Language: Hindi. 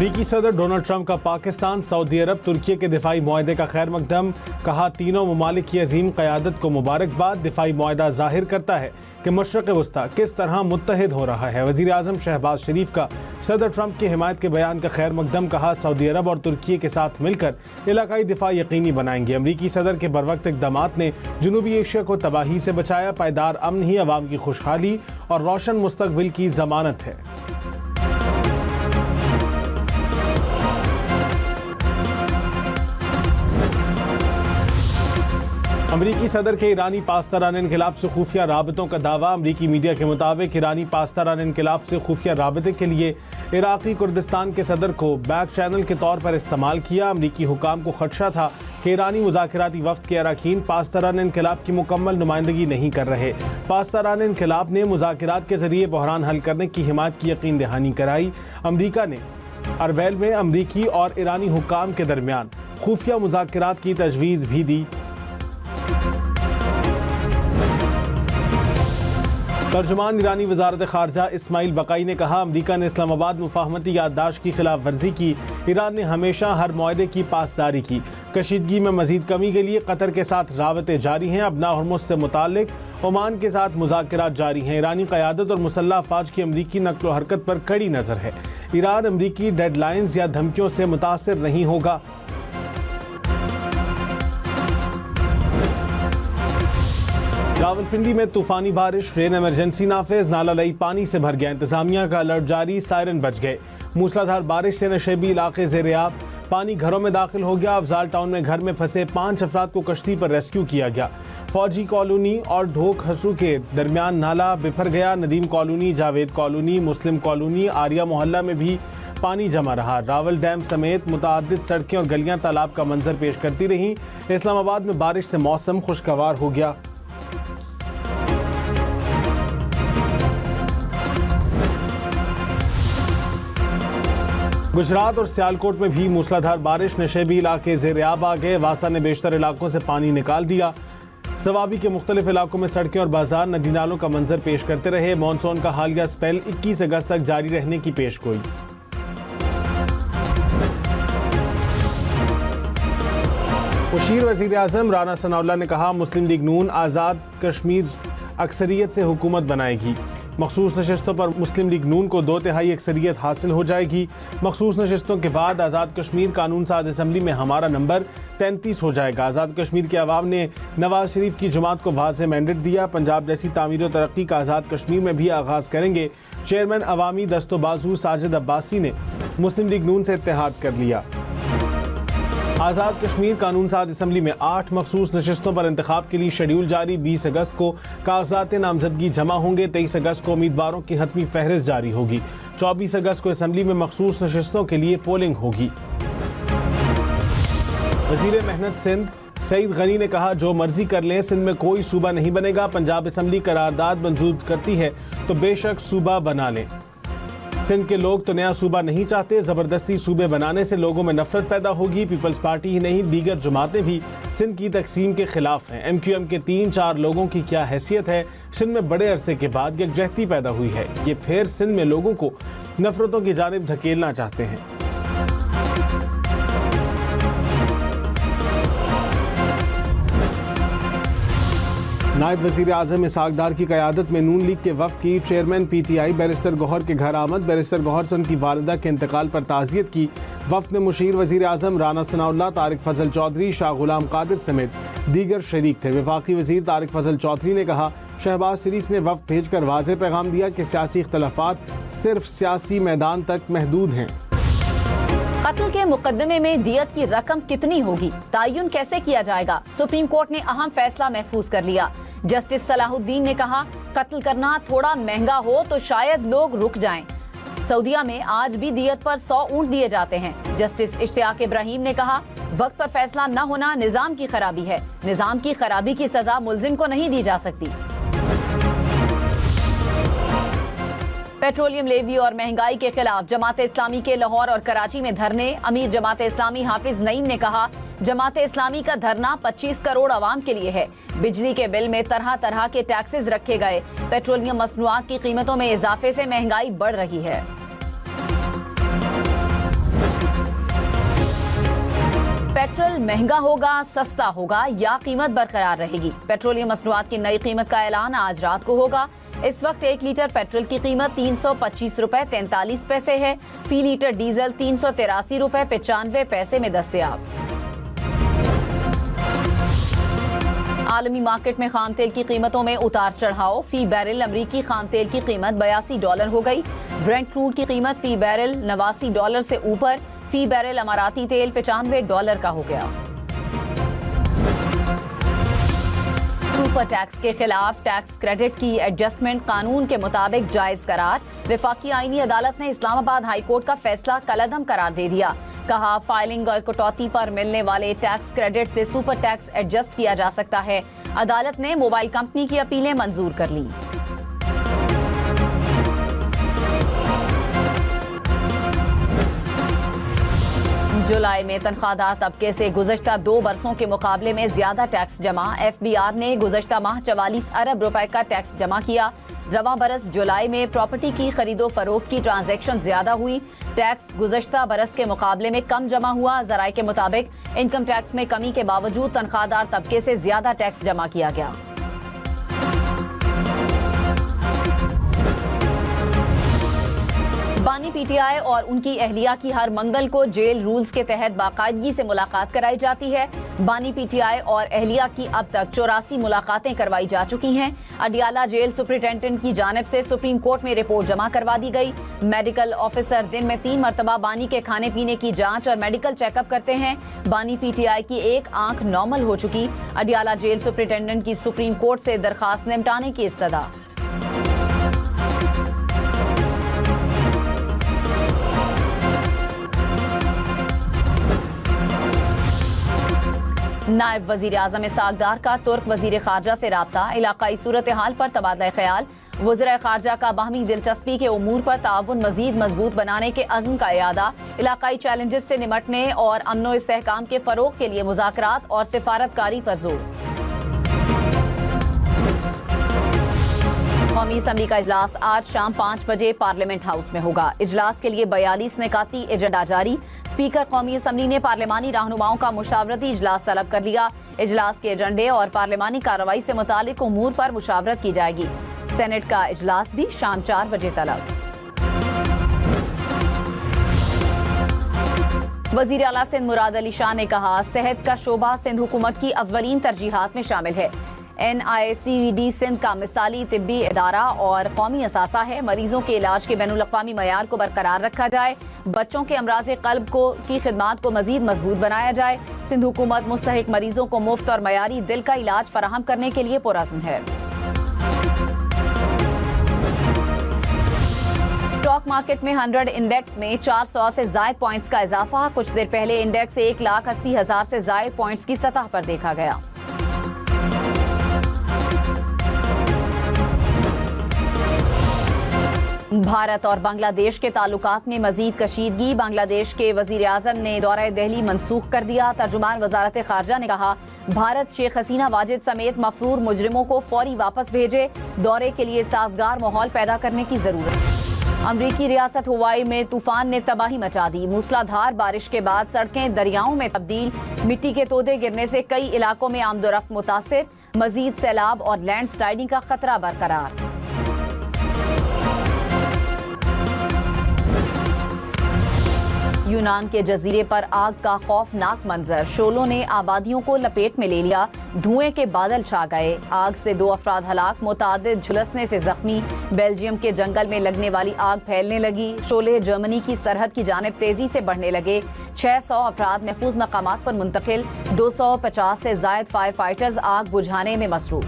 अमेरिकी सदर डोनाल्ड ट्रंप का पाकिस्तान, सऊदी अरब, तुर्की के दिफाई मुआहदे का खैर मकदम। कहा, तीनों ममालिक की अजीम क़यादत को मुबारकबाद। दिफाई मुआहदा जाहिर करता है कि मशरक़ वस्ता किस तरह मुत्तहिद हो रहा है। वज़ीर आज़म शहबाज शरीफ का सदर ट्रंप की हिमायत के बयान का खैर मकदम। कहा, सऊदी अरब और तुर्की के साथ मिलकर इलाकाई दिफा यकीनी बनाएंगे। अमरीकी सदर के बरवक्त इक़दामात ने जनूबी एशिया को तबाही से बचाया। पायदार अमन ही अवाम की खुशहाली और रोशन मुस्तकबिल की ज़मानत है। अमरीकी सदर के ईरानी पासदारान इनकलाब से खुफिया राबतों का दावा। अमरीकी मीडिया के मुताबिक ईरानी पासदारान इनकलाब से खुफिया राबते के लिए इराक़ी कुर्दिस्तान के सदर को बैक चैनल के तौर पर इस्तेमाल किया। अमरीकी हुकाम को खदशा था कि ईरानी मुज़ाकराती वफ़द के अरकान पासदारान इनकलाब की मुकम्मल नुमाइंदगी नहीं कर रहे। पासदारान इनकलाब ने मुज़ाकरात के ज़रिए बहरान हल करने की हिमायत की यकीन दहानी कराई। अमरीका ने अरबैल में अमरीकी और ईरानी हुकाम के दरमियान खुफिया मुज़ाकरात की तजवीज़ भी दी। तर्जुमान ईरानी वजारत खारजा इस्माइल बकाई ने कहा, अमरीका ने इस्लामाबाद मुफाहमती याददाश्त की खिलाफ वर्जी की। ईरान ने हमेशा हर मुआहदे की पासदारी की। कशीदगी में मजीद कमी के लिए कतर के साथ रावतें जारी हैं। अब नाहरमुज से मुतालिक ओमान के साथ मुज़ाकरात जारी हैं। ईरानी क़यादत और मुसल्लह अफ़वाज की अमरीकी नक्लो हरकत पर कड़ी नज़र है। ईरान अमरीकी डेडलाइंस या धमकियों से मुतासर नहीं होगा। रावलपिंडी में तूफानी बारिश, ट्रेन इमरजेंसी नाफिज, नाला लई पानी से भर गया। इंतजामिया का अलर्ट जारी, सायरन बज गए। मूसलाधार बारिश से नशेबी इलाके ज़ेर-ए-आब, पानी घरों में दाखिल हो गया। अफजाल टाउन में घर में फंसे 5 अफराद को कश्ती पर रेस्क्यू किया गया। फौजी कॉलोनी और ढोक हसरू के दरमियान नाला बिफर गया। नदीम कॉलोनी, जावेद कॉलोनी, मुस्लिम कॉलोनी, आर्या मोहल्ला में भी पानी जमा रहा। रावल डैम समेत मुतअद्दिद सड़कें और गलियां तालाब का मंजर पेश करती रहीं। इस्लामाबाद में बारिश से मौसम खुशगवार हो गया। गुजरात और सियालकोट में भी मूसलाधार बारिश, नशेबी इलाके ज़ेर-ए-आब आ गए। वासा ने बेशतर इलाकों से पानी निकाल दिया। सवाबी के मुख्तलिफ इलाकों में सड़कें और बाजार नदी नालों का मंजर पेश करते रहे। मानसून का हालिया स्पेल 21 अगस्त तक जारी रहने की पेशगोई। मुशीर वज़ीर आज़म राना सनाउल्लाह ने कहा, मुस्लिम लीग नून आज़ाद कश्मीर अक्सरियत से हुकूमत बनाएगी। मखसूस नशिस्तों पर मुस्लिम लीग नून को 2/3 अक्सरियत हासिल हो जाएगी। मखसूस नशिस्तों के बाद आज़ाद कश्मीर कानून साज असम्बली में हमारा नंबर 33 हो जाएगा। आज़ाद कश्मीर के अवाम ने नवाज शरीफ की जमात को वाज़ेह मैंडेट दिया। पंजाब जैसी तामीर और तरक्की का आज़ाद कश्मीर में भी आगाज़ करेंगे। चेयरमैन अवामी दस्तोबाजू साजिद अब्बासी ने मुस्लिम लीग नून से इत्तेहाद कर लिया। आज़ाद कश्मीर कानून साज असम्बली में 8 मखसूस नशिस्तों पर इंतखाब के लिए शेड्यूल जारी। 20 अगस्त को कागजात नामजदगी जमा होंगे। 23 अगस्त को उम्मीदवारों की हतमी फहरिस्त जारी होगी। 24 अगस्त को असम्बली में मखसूस नशिस्तों के लिए पोलिंग होगी। वज़ीर मेहनत सिंध सईद गनी ने कहा, जो मर्जी कर लें, सिंध में कोई सूबा नहीं बनेगा। पंजाब असम्बली करारदाद मंजूर करती है तो बेशक सूबा बना लें। सिंध के लोग तो नया सूबा नहीं चाहते। जबरदस्ती सूबे बनाने से लोगों में नफरत पैदा होगी। पीपल्स पार्टी ही नहीं, दीगर जमातें भी सिंध की तकसीम के खिलाफ हैं। MQM के 3-4 लोगों की क्या हैसियत है। सिंध में बड़े अरसे के बाद यकजहती पैदा हुई है। ये फिर सिंध में लोगों को नफरतों की जानिब धकेलना चाहते हैं। नायब वज़ीर आज़म इसहाक डार की क़यादत में नून लीग के वफ़द की चेयरमैन PTI बैरिस्टर गौहर के घर आमद। बैरिस्टर गौहर से उनकी वालिदा के इंतकाल पर ताज़ियत की। वफ़द में मुशीर वज़ीर आज़म राना सनाउल्लाह, तारिक फजल चौधरी, शाह गुलाम कादिर समेत दीगर शरीक थे। वफाकी वज़ीर तारिक फजल चौधरी ने कहा, शहबाज शरीफ ने वफ़द भेजकर वाज़ेह पैगाम दिया कि सियासी इख्तलाफात सिर्फ सियासी मैदान तक महदूद हैं। कत्ल के मुकदमे में दियत की रकम कितनी होगी, तयन कैसे किया जाएगा, सुप्रीम कोर्ट ने अहम फैसला महफूज कर लिया। जस्टिस सलाहुद्दीन ने कहा, कत्ल करना थोड़ा महंगा हो तो शायद लोग रुक जाएं। सऊदीया में आज भी दियत पर 100 ऊंट दिए जाते हैं। जस्टिस इश्तियाक इब्राहिम ने कहा, वक्त पर फैसला न होना निजाम की खराबी है। निजाम की खराबी की सजा मुल्जिम को नहीं दी जा सकती। पेट्रोलियम लेवी और महंगाई के खिलाफ जमात इस्लामी के लाहौर और कराची में धरने। अमीर जमात इस्लामी हाफिज नईम ने कहा, जमात इस्लामी का धरना 25 करोड़ आवाम के लिए है। बिजली के बिल में तरह तरह के टैक्सेस रखे गए। पेट्रोलियम मसनूआत की कीमतों में इजाफे से महंगाई बढ़ रही है। पेट्रोल महंगा होगा, सस्ता होगा या कीमत बरकरार रहेगी? पेट्रोलियम मसनूआत की नई कीमत का ऐलान आज रात को होगा। इस वक्त 1 लीटर पेट्रोल की कीमत 325 रुपए 43 पैसे है। फी लीटर डीजल 383 रुपए 95 पैसे में दस्तयाब। आलमी मार्केट में खाम तेल की कीमतों में उतार चढ़ाव। फी बैरल अमरीकी खाम तेल की कीमत $82 हो गई। ब्रेंट क्रूड की कीमत फी बैरल $89 से ऊपर। फी बैरल अमाराती तेल $95 का हो गया। सुपर टैक्स के खिलाफ टैक्स क्रेडिट की एडजस्टमेंट कानून के मुताबिक जायज करार। वफाकी आईनी अदालत ने इस्लामाबाद हाई कोर्ट का फैसला कलअदम करार दे दिया। कहा, फाइलिंग और कटौती पर मिलने वाले टैक्स क्रेडिट से सुपर टैक्स एडजस्ट किया जा सकता है। अदालत ने मोबाइल कंपनी की अपीलें मंजूर कर ली। जुलाई में तनख्वाहदार तबके से गुज़श्ता 2 बरसों के मुकाबले में ज्यादा टैक्स जमा। FBR ने गुज़श्ता माह 44 अरब रुपए का टैक्स जमा किया। रवां बरस जुलाई में प्रॉपर्टी की खरीदो फरोख्त की ट्रांजैक्शन ज्यादा हुई। टैक्स गुज़श्ता बरस के मुकाबले में कम जमा हुआ। ज़राए के मुताबिक इनकम टैक्स में कमी के बावजूद तनख्वाहदार तबके से ज्यादा टैक्स जमा किया गया। बानी PTI और उनकी अहलिया की हर मंगल को जेल रूल्स के तहत बाकायदगी से मुलाकात कराई जाती है। बानी PTI और अहलिया की अब तक 84 मुलाकातें करवाई जा चुकी हैं। अडियाला जेल सुपरिटेंडेंट की जानिब से सुप्रीम कोर्ट में रिपोर्ट जमा करवा दी गई। मेडिकल ऑफिसर दिन में 3 मरतबा बानी के खाने पीने की जांच और मेडिकल चेकअप करते हैं। बानी PTI की एक आंख नॉर्मल हो चुकी। अडियाला जेल सुपरिटेंडेंट की सुप्रीम कोर्ट से दरखास्त निपटाने की इस्तदा। नायब वजीर आजम इसहाक का तुर्क वजीर खारजा से राब्ता। इलाकाई सूरत हाल पर तबादला ख्याल। वज़ीर खारजा का बाहमी दिलचस्पी के उमूर पर ताउन मजीद मजबूत बनाने के अज़्म का इयादा। इलाकाई चैलेंजेस से निमटने और अमनो इस्तेहकाम के फरोग के लिए मुज़ाकरात और सिफारतकारी पर जोर। कौमी असम्बली का इजलास आज शाम 5 बजे पार्लियामेंट हाउस में होगा। इजलास के लिए 42 निकाती एजेंडा जारी। स्पीकर कौमी असम्बली ने पार्लियामानी रहनुमाओं का मुशावरती इजलास तलब कर लिया। इजलास के एजेंडे और पार्लियामानी कार्रवाई से मुतालिक उमूर पर मुशावरत की जाएगी। सेनेट का इजलास भी शाम 4 बजे तलब। वजीर आला सिंध मुराद अली शाह ने कहा, सेहत का शोबा सिंध हुकूमत की अव्वलीन तरजीहात में शामिल है। NICVD सिंध का मिसाली तिब्बी इदारा और कौमी असासा है। मरीजों के इलाज के बैनुल अक़वामी मयार को बरकरार रखा जाए। बच्चों के अमराज़ क़ल्ब की खिदमात को मजीद मजबूत बनाया जाए। सिंध हुकूमत मुस्तहिक मरीजों को मुफ्त और मयारी दिल का इलाज फराहम करने के लिए पुरअज़्म है। स्टॉक मार्केट में 100 इंडेक्स में 400 से ज़ायद पॉइंट्स का इजाफा। कुछ देर पहले इंडेक्स 1,80,000 से ज़ायद पॉइंट्स की सतह पर देखा गया। भारत और बांग्लादेश के ताल्लुकात में मजीद कशीदगी। बांग्लादेश के वजीर आजम ने दौरा दिल्ली मनसूख कर दिया। तर्जुमान वजारत खारजा ने कहा, भारत शेख हसीना वाजिद समेत मफरूर मुजरिमों को फौरी वापस भेजे। दौरे के लिए साजगार माहौल पैदा करने की जरूरत। अमरीकी रियासत हवाई में तूफान ने तबाही मचा दी। मूसलाधार बारिश के बाद सड़कें दरियाओं में तब्दील। मिट्टी के तोदे गिरने से कई इलाकों में आमदोरफ्त मुतासिर। मजीद सैलाब और लैंड स्लाइडिंग का खतरा बरकरार। यूनान के जजीरे पर आग का खौफनाक मंजर। शोलों ने आबादियों को लपेट में ले लिया। धुएं के बादल छा गए। आग से 2 अफराद हलाक, मुतादिद झुलसने से जख्मी। बेल्जियम के जंगल में लगने वाली आग फैलने लगी। शोले जर्मनी की सरहद की जानिब तेजी से बढ़ने लगे। 600 अफराद महफूज मकामात पर मुंतकिल। 250 से जायद फायर फाइटर्स आग बुझाने में मसरूफ।